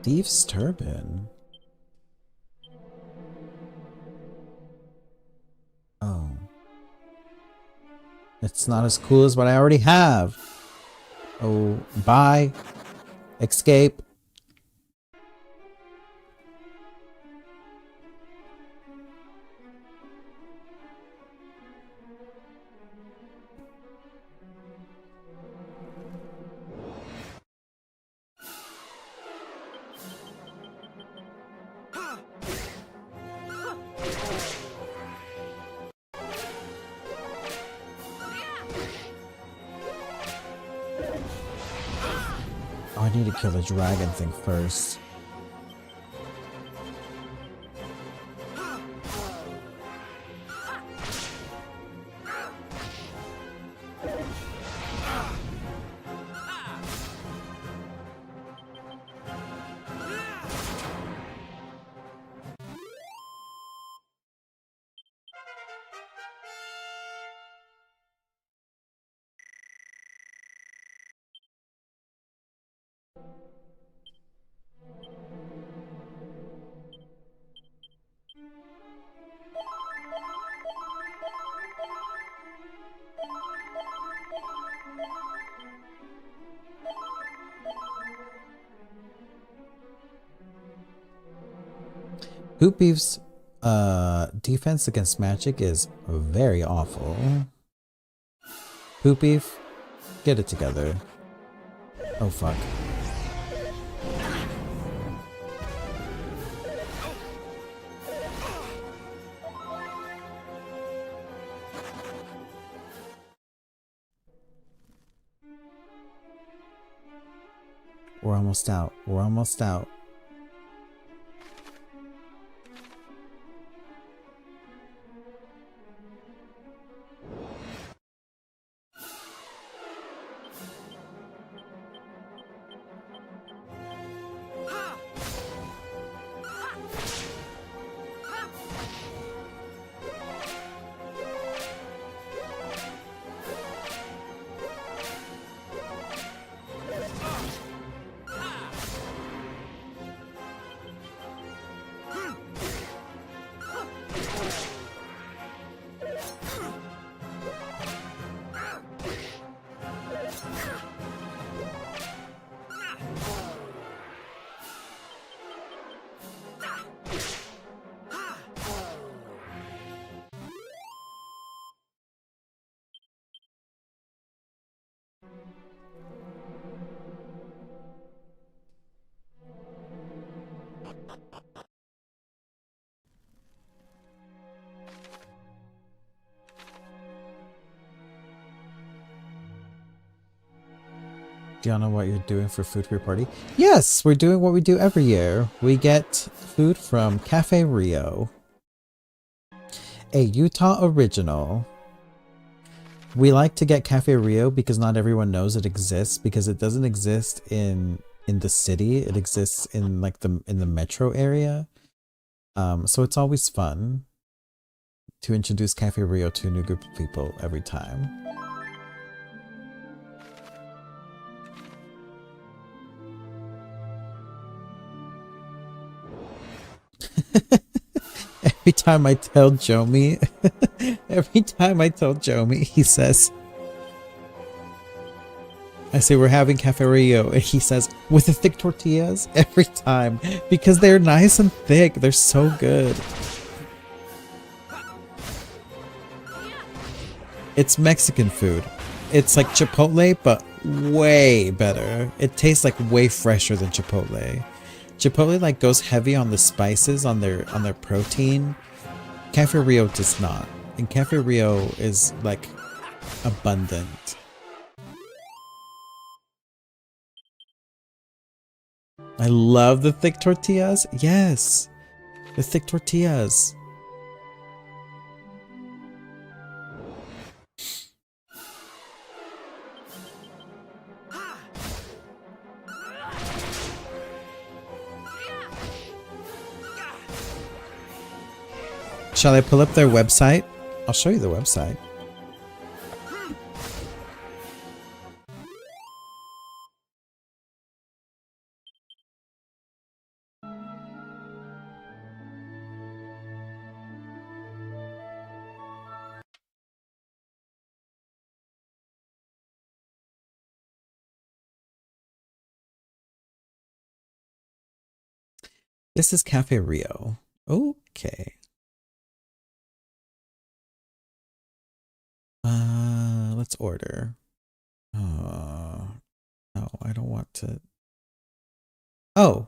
Thieves' Turban. Oh. It's not as cool as what I already have. Oh, bye. Escape. Oh, I need to kill the dragon thing first. Poop Beef's defense against magic is very awful. Poop Beef, get it together. Oh fuck. We're almost out. We're almost out. Do y'all know what you're doing for food for your party? Yes, we're doing what we do every year. We get food from Cafe Rio, a Utah original. We like to get Cafe Rio because not everyone knows it exists, because it doesn't exist in the city. It exists in like the metro area. So it's always fun to introduce Cafe Rio to a new group of people every time. Every time I tell Jomi, he says, I say we're having Cafe Rio, and he says, with the thick tortillas? Every time, because they're nice and thick. They're so good. It's Mexican food. It's like Chipotle, but way better. It tastes like way fresher than Chipotle. Chipotle like goes heavy on the spices, on their protein. Cafe Rio does not. And Cafe Rio is like abundant. I love the thick tortillas. Yes, the thick tortillas. Shall I pull up their website? I'll show you the website. This is Cafe Rio. Okay. Let's order. No, I don't want to. Oh.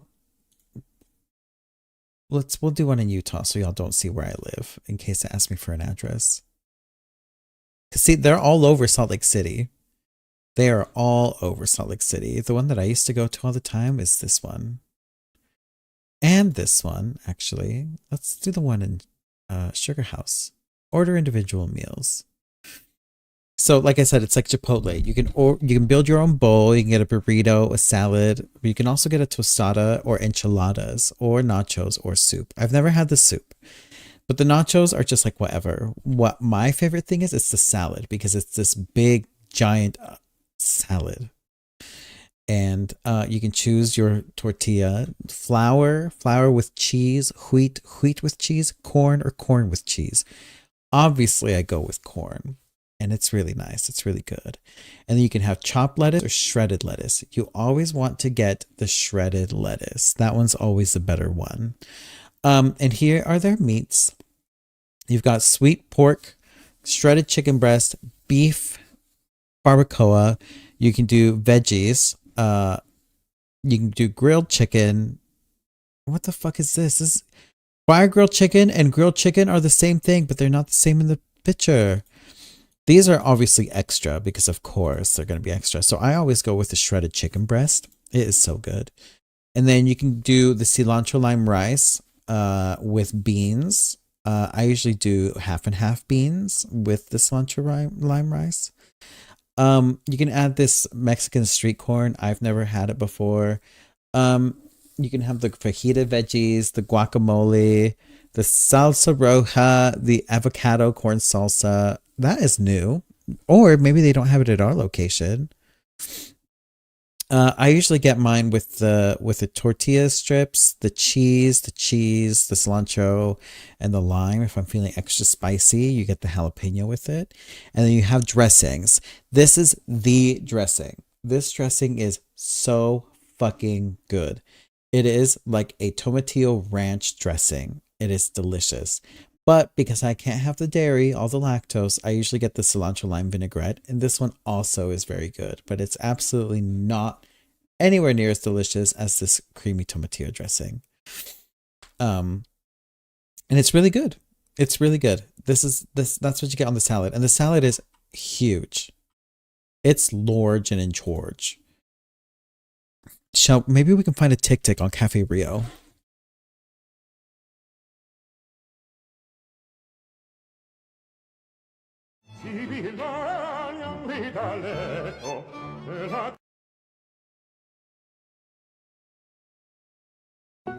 We'll do one in Utah so y'all don't see where I live in case they ask me for an address. Cause see, they're all over Salt Lake City. They are all over Salt Lake City. The one that I used to go to all the time is this one. And this one, actually. Let's do the one in Sugar House. Order individual meals. So, like I said, it's like Chipotle. You can build your own bowl. You can get a burrito, a salad. But you can also get a tostada or enchiladas or nachos or soup. I've never had the soup, but the nachos are just like whatever. What my favorite thing is, it's the salad because it's this big, giant salad. And you can choose your tortilla, flour with cheese, wheat with cheese, corn or corn with cheese. Obviously, I go with corn. And it's really nice. It's really good. And then you can have chopped lettuce or shredded lettuce. You always want to get the shredded lettuce. That one's always the better one. And here are their meats. You've got sweet pork, shredded chicken breast, beef, barbacoa. You can do veggies. You can do grilled chicken. What the fuck is this? This fire grilled chicken and grilled chicken are the same thing, but they're not the same in the picture. These are obviously extra because, of course, they're going to be extra. So I always go with the shredded chicken breast. It is so good. And then you can do the cilantro lime rice with beans. I usually do half and half beans with the cilantro lime rice. You can add this Mexican street corn. I've never had it before. You can have the fajita veggies, the guacamole, the salsa roja, the avocado corn salsa. That is new. Or maybe they don't have it at our location. I usually get mine with the tortilla strips, the cheese, the cilantro, and the lime. If I'm feeling extra spicy, you get the jalapeno with it. And then you have dressings. This is the dressing. This dressing is so fucking good. It is like a tomatillo ranch dressing. It is delicious. But because I can't have the dairy, all the lactose, I usually get the cilantro lime vinaigrette. And this one also is very good. But it's absolutely not anywhere near as delicious as this creamy tomatillo dressing. And it's really good. It's really good. That's what you get on the salad. And the salad is huge. It's large and in charge. Maybe we can find a tic-tac on Cafe Rio.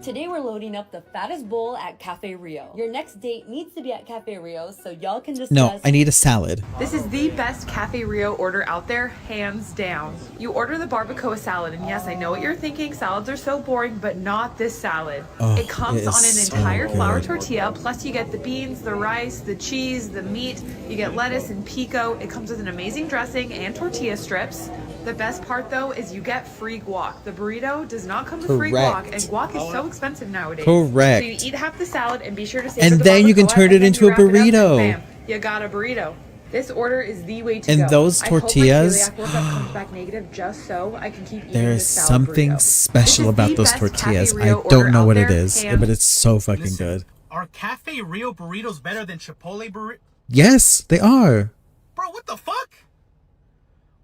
Today we're loading up the fattest bowl at Cafe Rio. Your next date needs to be at Cafe Rio so y'all can discuss. No, I need a salad. This is the best Cafe Rio order out there, hands down. You order the barbacoa salad, and yes, I know what you're thinking. Salads are so boring, but not this salad. It comes on an entire flour tortilla, plus you get the beans, the rice, the cheese, the meat. You get lettuce and pico. It comes with an amazing dressing and tortilla strips. The best part, though, is you get free guac. The burrito does not come with free guac, and guac is so expensive nowadays. Correct. So you eat half the salad and be sure to save and the then you can turn it into a burrito. Bam, you got a burrito. This order is the way to go. And those tortillas, I hope my celiac workup comes back negative just so I can keep eating there this is salad something burrito. special about those tortillas. I don't know what it is, but it's so fucking good. Are Cafe Rio burritos better than Chipotle burritos? Yes, they are. Bro, what the fuck?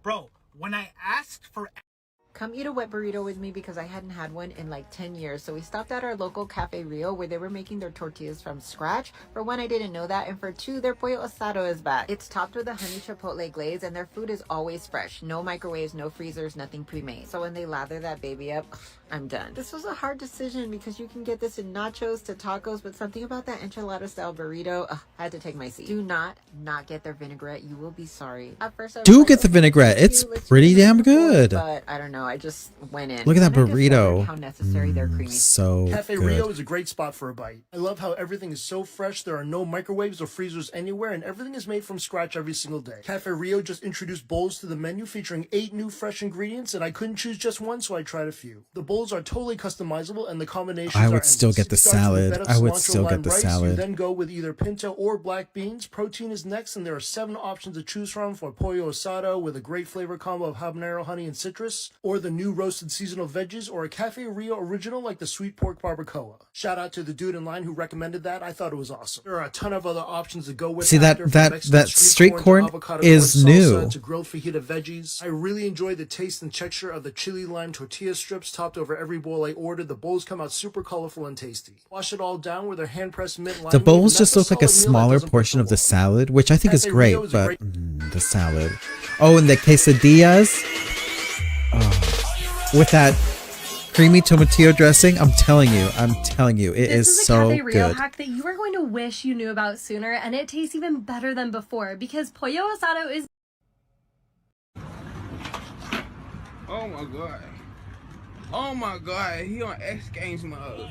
Bro, when I asked for... Come eat a wet burrito with me because I hadn't had one in like 10 years. So we stopped at our local Cafe Rio where they were making their tortillas from scratch. For one, I didn't know that. And for two, their pollo asado is back. It's topped with a honey chipotle glaze and their food is always fresh. No microwaves, no freezers, nothing pre-made. So when they lather that baby up, I'm done. This was a hard decision because you can get this in nachos to tacos, but something about that enchilada style burrito, I had to take my seat. Do not get their vinaigrette. You will be sorry. At first, I was like, Get the vinaigrette. It's pretty damn good. But I don't know. I just went in. Look at that And I burrito. discovered how necessary their creamy. So Cafe good. Rio is a great spot for a bite. I love how everything is so fresh. There are no microwaves or freezers anywhere, and everything is made from scratch every single day. Cafe Rio just introduced bowls to the menu featuring 8 new fresh ingredients, and I couldn't choose just one, so I tried a few. The bowls bowls are totally customizable, and the combinations I are would still endless. get the It starts with a salad. bed of I would cilantro still get lime the rice. You salad. then go with either pinto or black beans. Protein is next, and there are 7 options to choose from for pollo asado with a great flavor combo of habanero, honey, and citrus, or the new roasted seasonal veggies, or a Cafe Rio original like the sweet pork barbacoa. Shout out to the dude in line who recommended that. I thought it was awesome. There are a ton of other options to go with. See, after, from Mexican that street corn to avocado is corn salsa new. to grilled fajita veggies. I really enjoy the taste and texture of the chili lime tortilla strips topped over every bowl I ordered. The bowls come out super colorful and tasty. Wash it all down with their hand pressed mint lime. The bowls and just that's look like a solid meal that smaller doesn't portion break of the wall. salad, which I think is Cafe great, Rio is a but the salad. Oh, and the quesadillas. Oh, with that creamy tomatillo dressing, I'm telling you, it This is is a so Cafe Rio good. hack that you are going to wish you knew about sooner, and it tastes even better than before because pollo asado is. Oh my god. Oh my god, he on X Games mode.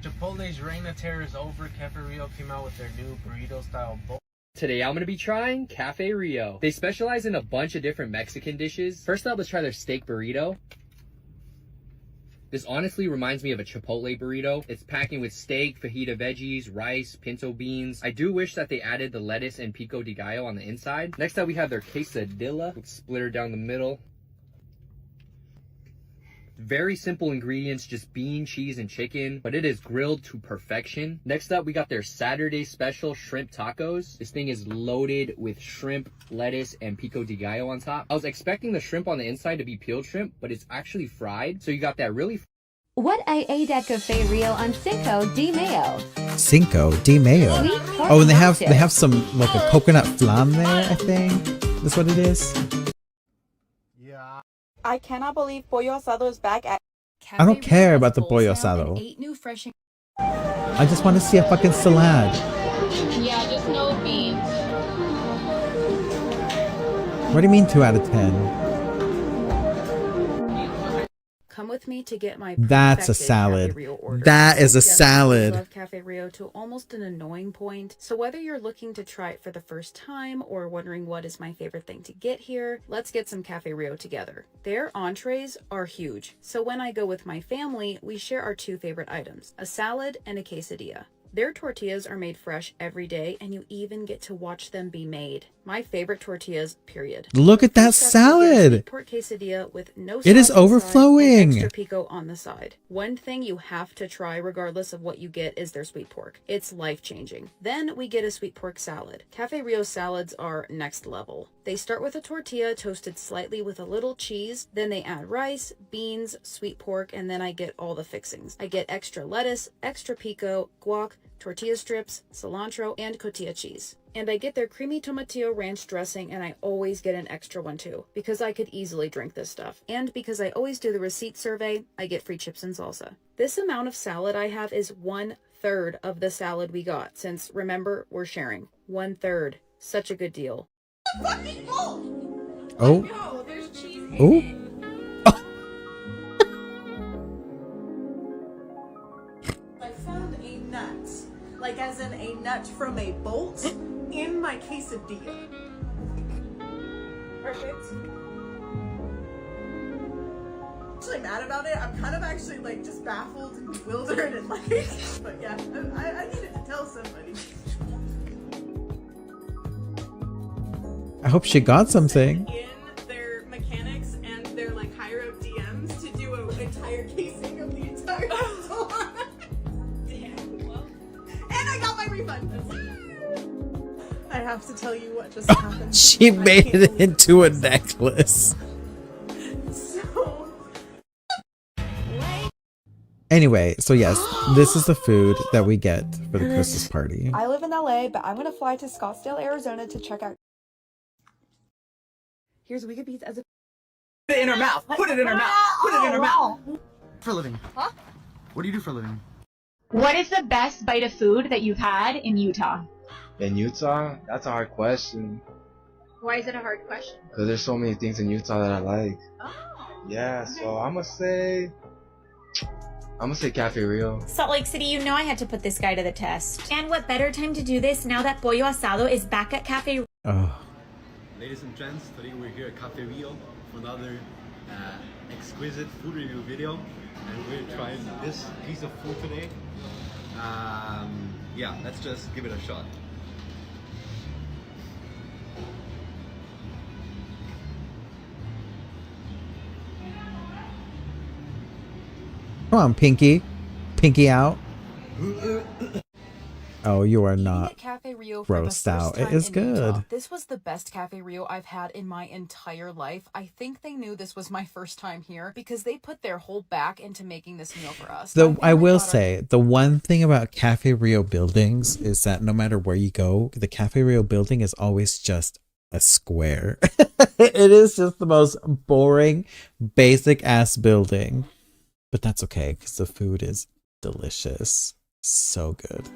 Chipotle's reign of terror is over. Cafe Rio came out with their new burrito style bowl. Today I'm going to be trying Cafe Rio. They specialize in a bunch of different Mexican dishes. First up, let's try their steak burrito. This honestly reminds me of a Chipotle burrito. It's packing with steak, fajita veggies, rice, pinto beans. I do wish that they added the lettuce and pico de gallo on the inside. Next up, we have their quesadilla with splitter down the middle. Very simple ingredients, just bean, cheese, and chicken, but it is grilled to perfection. Next up, we got their Saturday special shrimp tacos. This thing is loaded with shrimp, lettuce, and pico de gallo on top. I was expecting the shrimp on the inside to be peeled shrimp, but it's actually fried. So you got that really... What I ate at Cafe Rio on Cinco de Mayo. Cinco de Mayo. Sweet pork Oh, and they nachos. have some like a coconut flan there, I think. That's what it is. I cannot believe pollo asado is back at. I don't care about the pollo asado. 8 new fresh. I just want to see a fucking salad. Yeah, just no beans. What do you mean 2 out of 10? Come with me to get my That's a perfected salad. Cafe Rio order. That is a Yes, I salad. love Cafe Rio to almost an annoying point. So whether you're looking to try it for the first time or wondering what is my favorite thing to get here, let's get some Cafe Rio together. Their entrees are huge. So when I go with my family, we share our 2 favorite items, a salad and a quesadilla. Their tortillas are made fresh every day, and you even get to watch them be made. My favorite tortillas, period. Look at that salad. Pork quesadilla with no It is sauce inside and overflowing. extra pico on the side. One thing you have to try, regardless of what you get, is their sweet pork. It's life-changing. Then we get a sweet pork salad. Cafe Rio salads are next level. They start with a tortilla toasted slightly with a little cheese. Then they add rice, beans, sweet pork, and then I get all the fixings. I get extra lettuce, extra pico, guac, tortilla strips, cilantro, and cotija cheese. And I get their creamy tomatillo ranch dressing, and I always get an extra one too, because I could easily drink this stuff. And because I always do the receipt survey, I get free chips and salsa. This amount of salad I have is 1/3 of the salad we got, since remember, we're sharing. 1/3. Such a good deal. Oh. Oh. I found a nut, like as in a nut from a bolt, in my quesadilla. Perfect. I'm actually mad about it. I'm kind of actually like just baffled and bewildered and like, but yeah, I needed to tell somebody. I hope she got something. In their mechanics and their like higher up DMs to do an entire casing of the entire store. Damn. Well, and I got my refund. I have to tell you what just happened. She made it into a necklace. So. Anyway, so yes, this is the food that we get for the Christmas party. I live in LA, but I'm gonna fly to Scottsdale, Arizona to check out. Here's Wega Beats as a. Put it in her mouth. Put it in her mouth. Put it in her mouth. For a living. Huh? What do you do for a living? What is the best bite of food that you've had in Utah? In Utah? That's a hard question. Why is it a hard question? Because there's so many things in Utah that I like. Oh. Yeah, so I'm gonna say Cafe Rio. Salt Lake City, you know I had to put this guy to the test. And what better time to do this now that Pollo Asado is back at Cafe Rio? Oh. Ladies and gents, today we're here at Cafe Rio for another exquisite food review video, and we're trying this piece of food today. Yeah, let's just give it a shot. Come on, Pinky. Pinky out. Oh, you are not Cafe Rio for the grossed first out. It time is in good. Utah. This was the best Cafe Rio I've had in my entire life. I think they knew this was my first time here because they put their whole back into making this meal for us. I will say, the one thing about Cafe Rio buildings is that no matter where you go, the Cafe Rio building is always just a square. It is just the most boring, basic ass building. But that's okay, because the food is delicious. So good.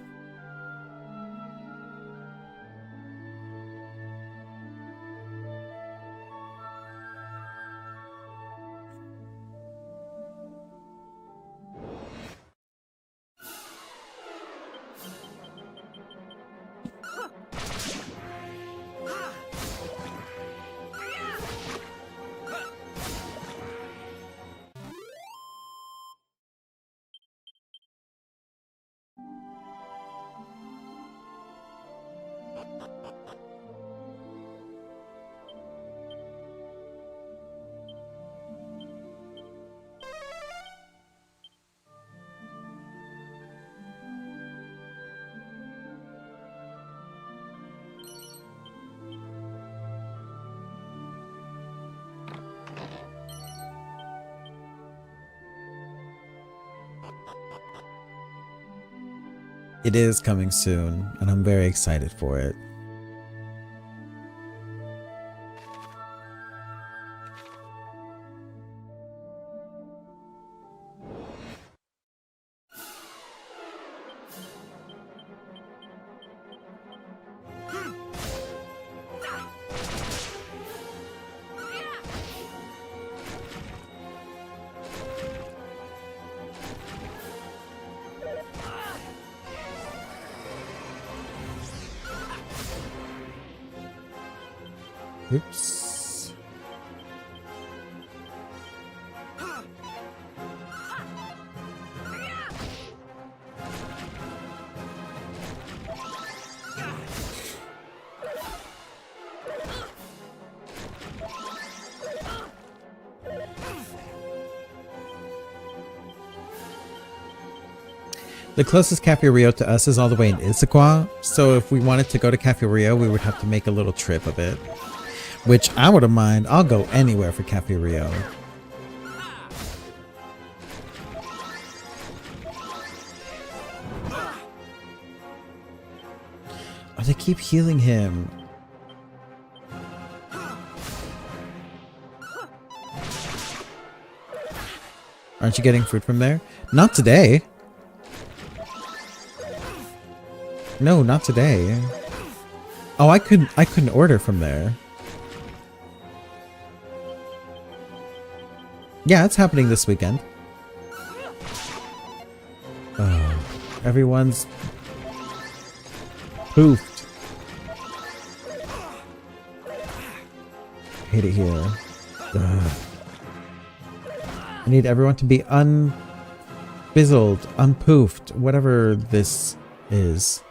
It is coming soon, and I'm very excited for it. Oops. The closest Cafe Rio to us is all the way in Issaquah, so if we wanted to go to Cafe Rio, we would have to make a little trip of it. Which I wouldn't mind. I'll go anywhere for Cafe Rio. Oh, they keep healing him. Aren't you getting food from there? Not today. No, not today. Oh, I couldn't order from there. Yeah, it's happening this weekend. Oh, everyone's poofed. Hate it here. Ugh. I need everyone to be unfizzled, unpoofed, whatever this is.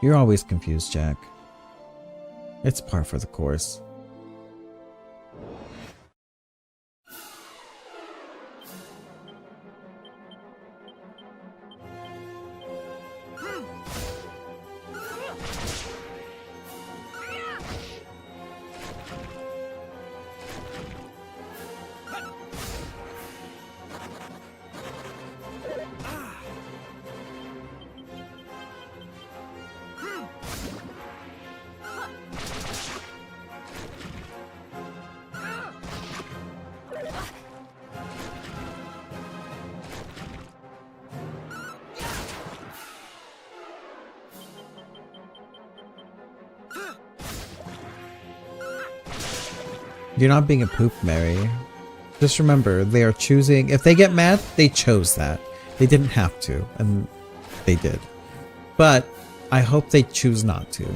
You're always confused, Jack. It's par for the course. You're not being a poop, Mary. Just remember, they are choosing. If they get mad, they chose that. They didn't have to, and they did. But I hope they choose not to.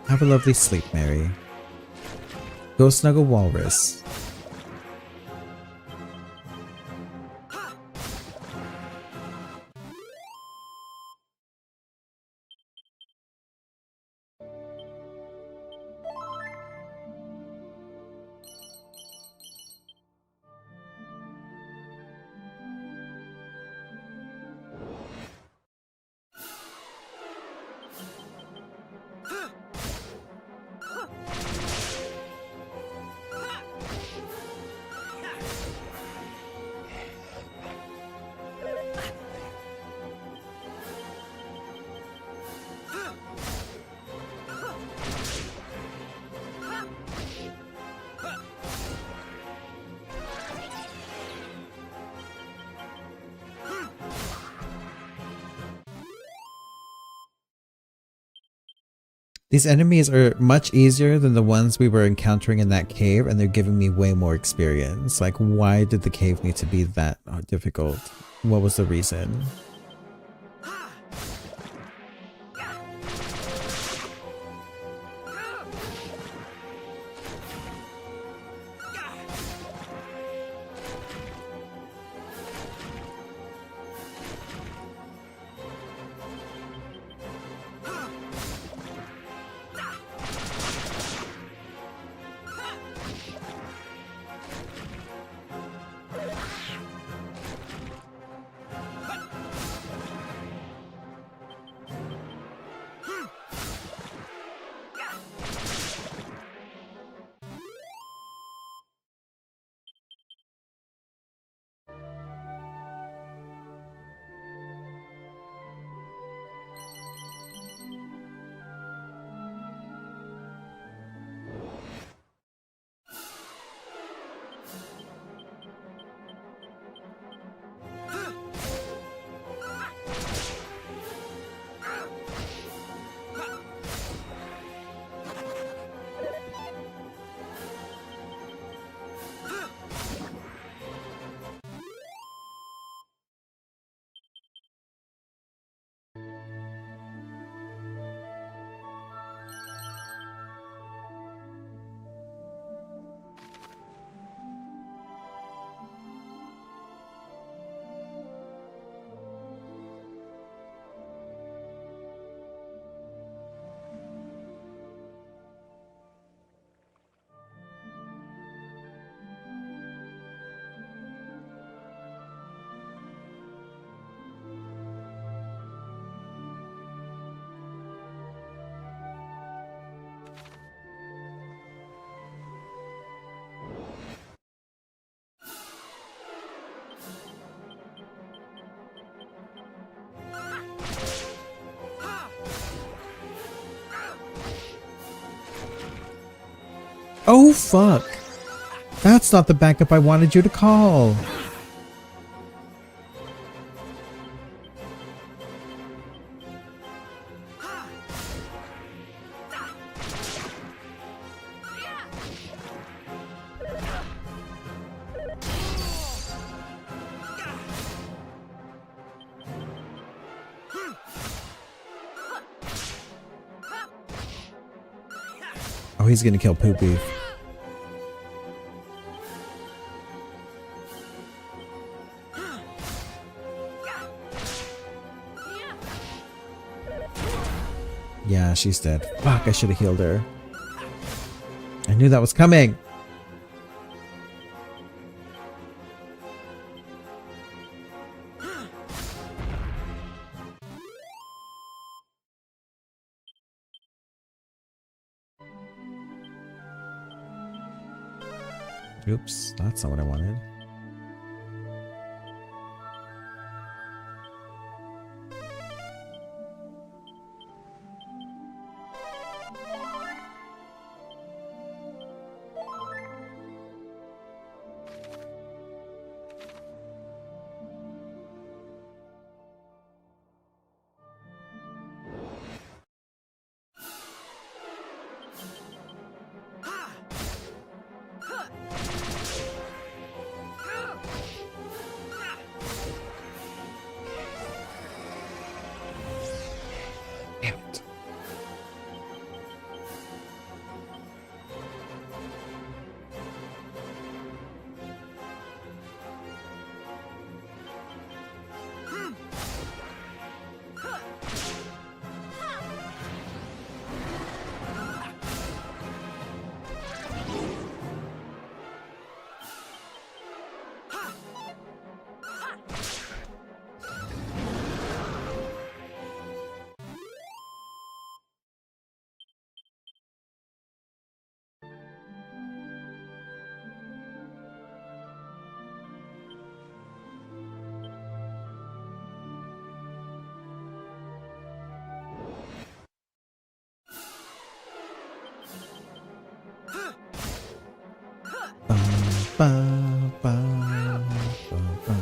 Have a lovely sleep, Mary. Go snuggle walrus. These enemies are much easier than the ones we were encountering in that cave, and they're giving me way more experience. Like, why did the cave need to be that difficult? What was the reason? Oh fuck! That's not the backup I wanted you to call! Oh, he's gonna kill Poop Beef. Yeah, she's dead. Fuck, I should have healed her. I knew that was coming! Oops, that's not what I wanted. Ba, ba, ba, ba.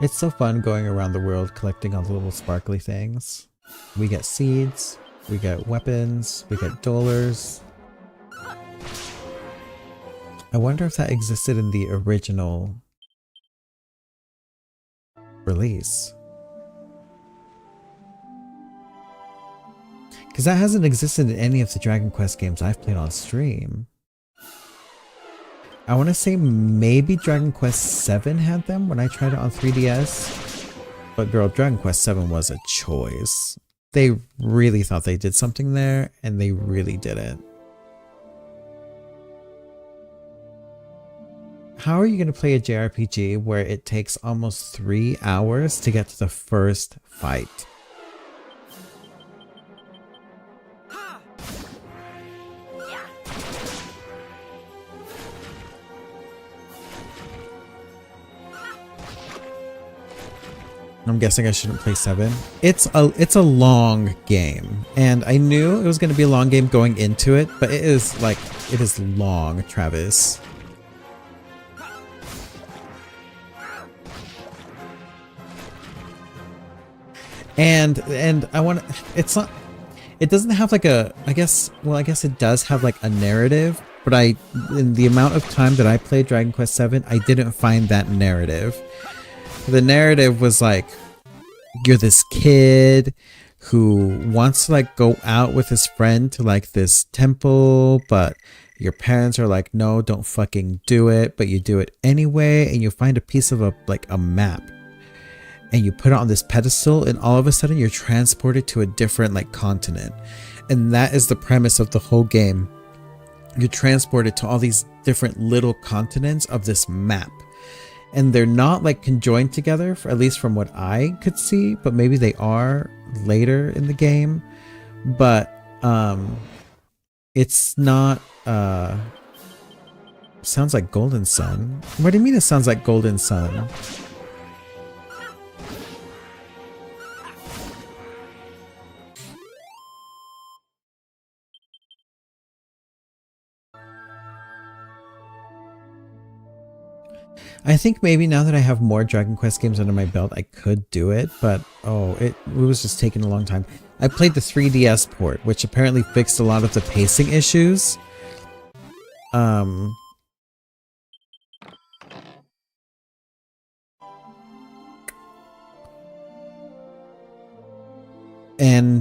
It's so fun going around the world collecting all the little sparkly things. We get seeds, we get weapons, we get dollars. I wonder if that existed in the original release. Because that hasn't existed in any of the Dragon Quest games I've played on stream. I want to say maybe Dragon Quest VII had them when I tried it on 3DS. But girl, Dragon Quest VII was a choice. They really thought they did something there, and they really didn't. How are you going to play a JRPG where it takes almost 3 hours to get to the first fight? I'm guessing I shouldn't play 7. It's a long game, and I knew it was going to be a long game going into it, but it is long, Travis. And I want it doesn't have like a, I guess it does have like a narrative, but in the amount of time that I played Dragon Quest VII, I didn't find that narrative. The narrative was like, you're this kid who wants to like go out with his friend to like this temple, but your parents are like, no, don't fucking do it, but you do it anyway, and you find a piece of a map, and you put it on this pedestal, and all of a sudden you're transported to a different like continent. And that is the premise of the whole game. You're transported to all these different little continents of this map. And they're not like conjoined together, at least from what I could see, but maybe they are later in the game. But it's not sounds like Golden Sun. What do you mean it sounds like Golden Sun? I think maybe now that I have more Dragon Quest games under my belt, I could do it, but it was just taking a long time. I played the 3DS port, which apparently fixed a lot of the pacing issues. And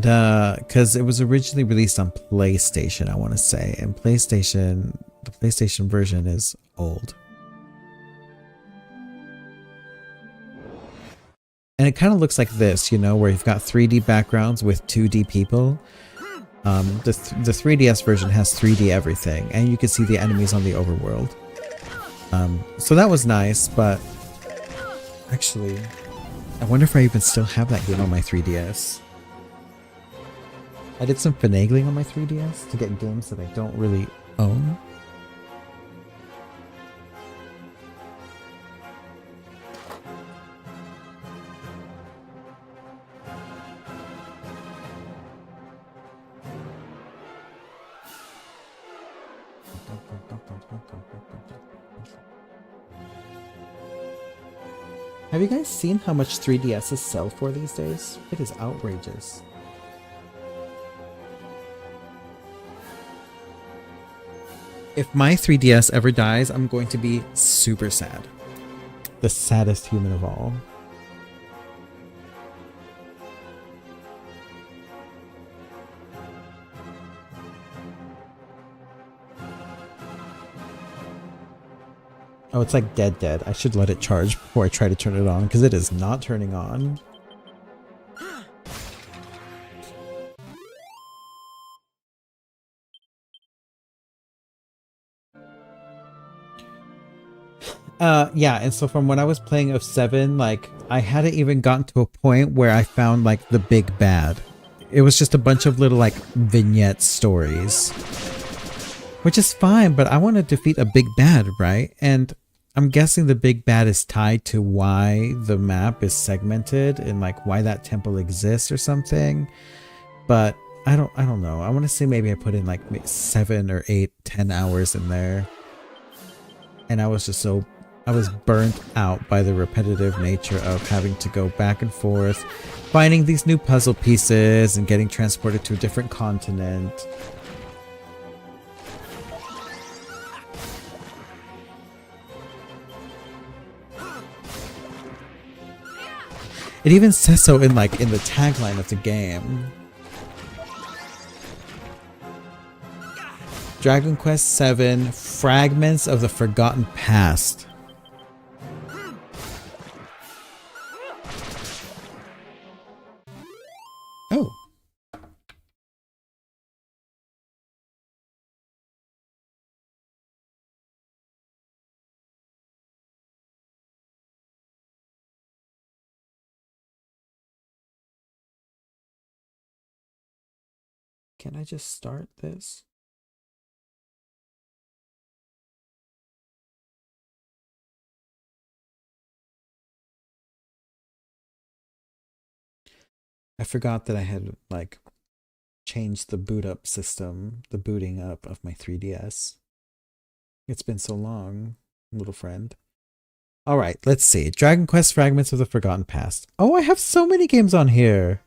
because it was originally released on PlayStation, I want to say, and the PlayStation version is old. And it kind of looks like this, you know, where you've got 3D backgrounds with 2D people. The 3DS version has 3D everything, and you can see the enemies on the overworld. So that was nice, but actually, I wonder if I even still have that game on my 3DS. I did some finagling on my 3DS to get games that I don't really own. Have you guys seen how much 3DSs sell for these days? It is outrageous. If my 3DS ever dies, I'm going to be super sad. The saddest human of all. Oh, it's like dead. I should let it charge before I try to turn it on, because it is not turning on. Yeah, and so from when I was playing of 7, like, I hadn't even gotten to a point where I found, like, the big bad. It was just a bunch of little, like, vignette stories. Which is fine, but I want to defeat a big bad, right? And I'm guessing the big bad is tied to why the map is segmented and, like, why that temple exists or something. But I don't know. I want to say maybe I put in, like, 7 or 8, 10 hours in there. And I was burnt out by the repetitive nature of having to go back and forth, finding these new puzzle pieces and getting transported to a different continent. It even says so in the tagline of the game. Dragon Quest VII: Fragments of the Forgotten Past. Oh. Can I just start this? I forgot that I had, like, changed the boot up system, the booting up of my 3DS. It's been so long, little friend. Alright, let's see. Dragon Quest: Fragments of the Forgotten Past. Oh, I have so many games on here!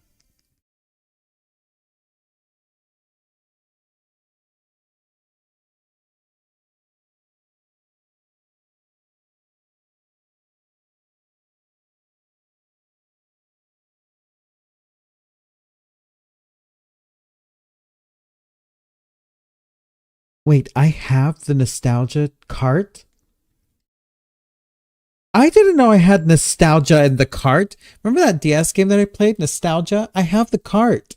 Wait, I have the nostalgia cart? I didn't know I had nostalgia in the cart. Remember that DS game that I played, Nostalgia? I have the cart.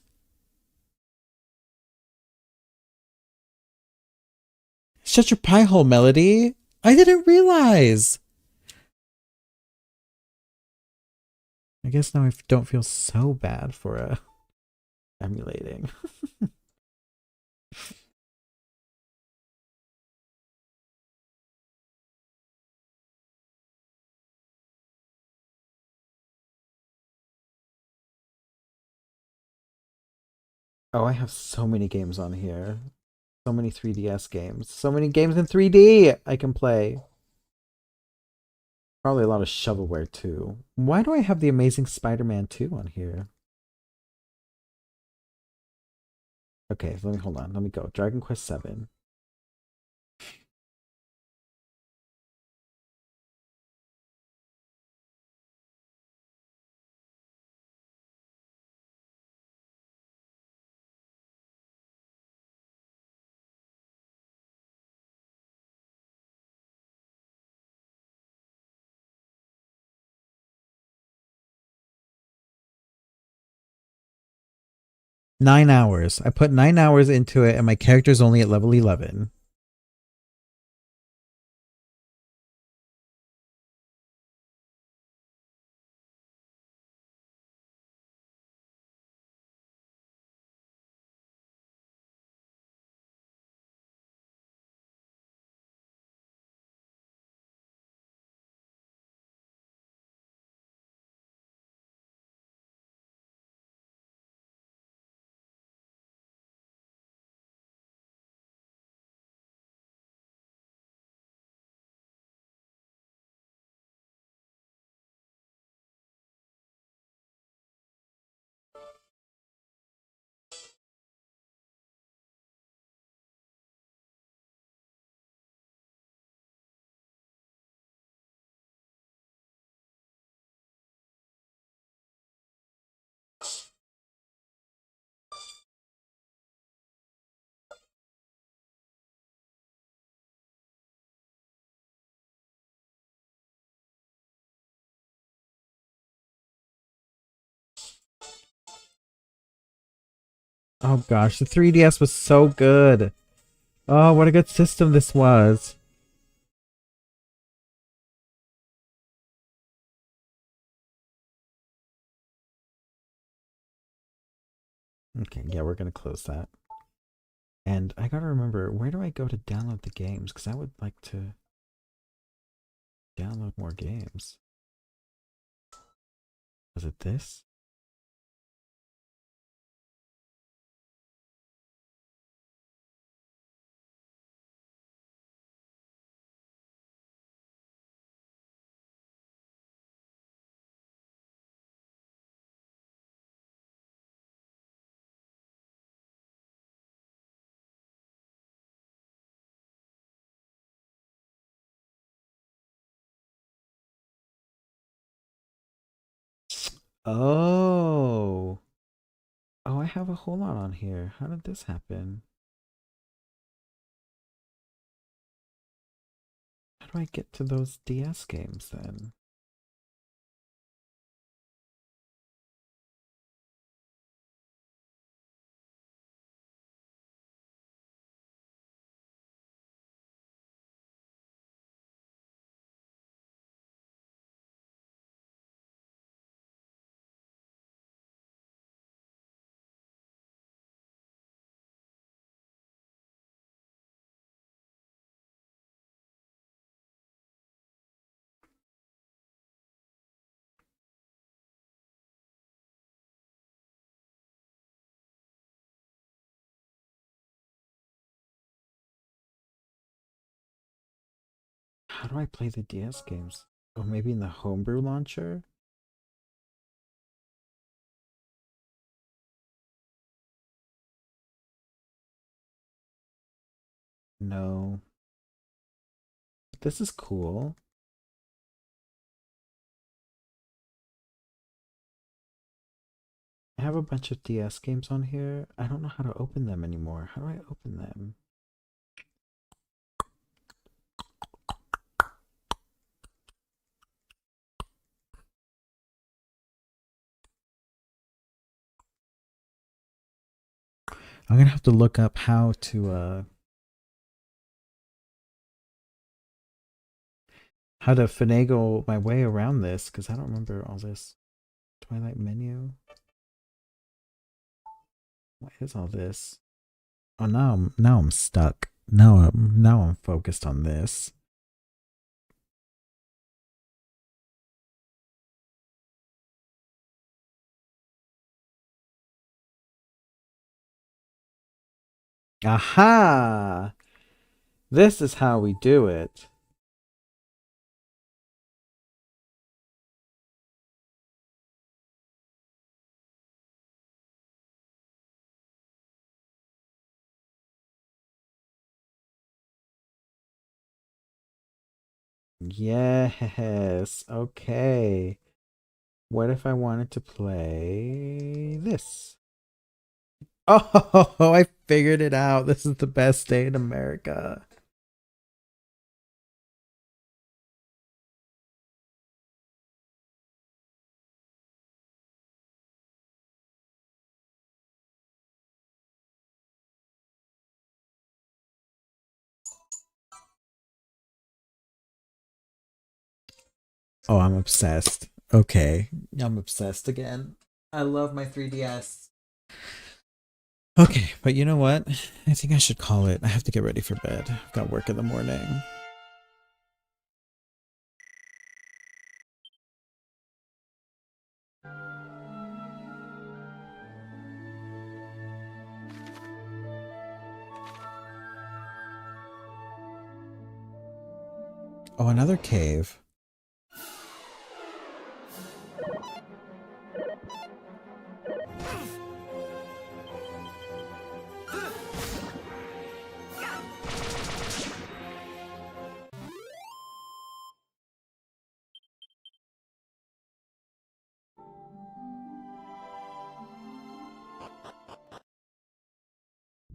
Shut your pie hole, Melody. I didn't realize. I guess now I don't feel so bad for emulating. Oh, I have so many games on here. So many 3DS games. So many games in 3D I can play. Probably a lot of shovelware too. Why do I have the Amazing Spider-Man 2 on here? Okay, let me hold on. Let me go. Dragon Quest 7. Nine hours. I put 9 hours into it and my character's only at level 11. Oh gosh, the 3DS was so good. Oh, what a good system this was. Okay, yeah, we're gonna close that. And I gotta remember, where do I go to download the games? Because I would like to download more games. Was it this? Oh. Oh, I have a whole lot on here. How did this happen? How do I get to those DS games then? How do I play the DS games? Oh, maybe in the homebrew launcher? No. This is cool. I have a bunch of DS games on here. I don't know how to open them anymore. How do I open them? I'm gonna have to look up how to finagle my way around this, because I don't remember all this. Twilight menu. What is all this? Oh, now I'm stuck. Now I'm focused on this. Aha! This is how we do it. Yes. Okay. What if I wanted to play this? Oh, I figured it out. This is the best day in America. Oh, I'm obsessed. Okay. I'm obsessed again. I love my 3DS. Okay, but you know what? I think I should call it. I have to get ready for bed. I've got work in the morning. Oh, another cave.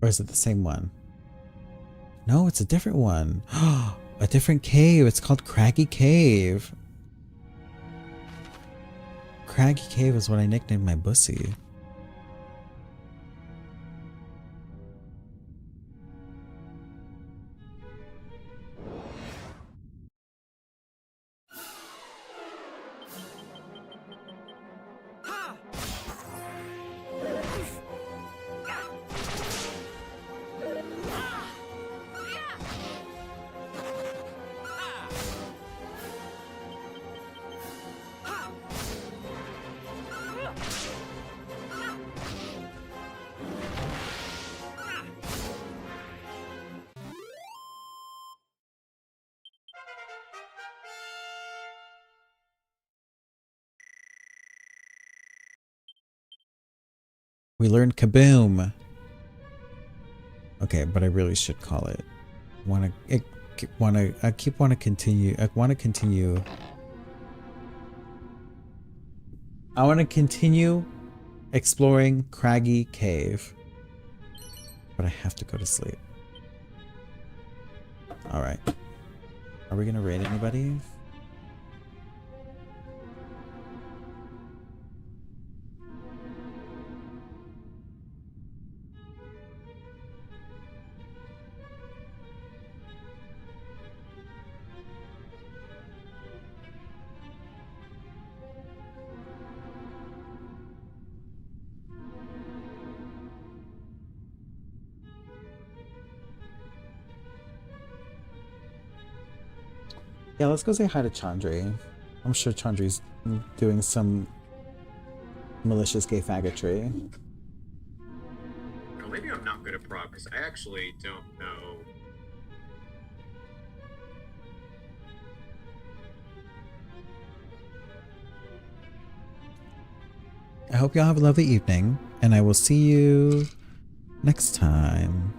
Or is it the same one? No, it's a different one. A different cave. It's called Craggy Cave. Craggy Cave is what I nicknamed my bussy. We learned kaboom. Okay, but I really should call it. I want to continue. I want to continue exploring Craggy Cave. But I have to go to sleep. Alright. Are we gonna raid anybody? Yeah, let's go say hi to Chandri. I'm sure Chandri's doing some malicious gay faggotry. Well, maybe I'm not good at prog because I actually don't know. I hope y'all have a lovely evening, and I will see you next time.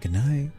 Good night.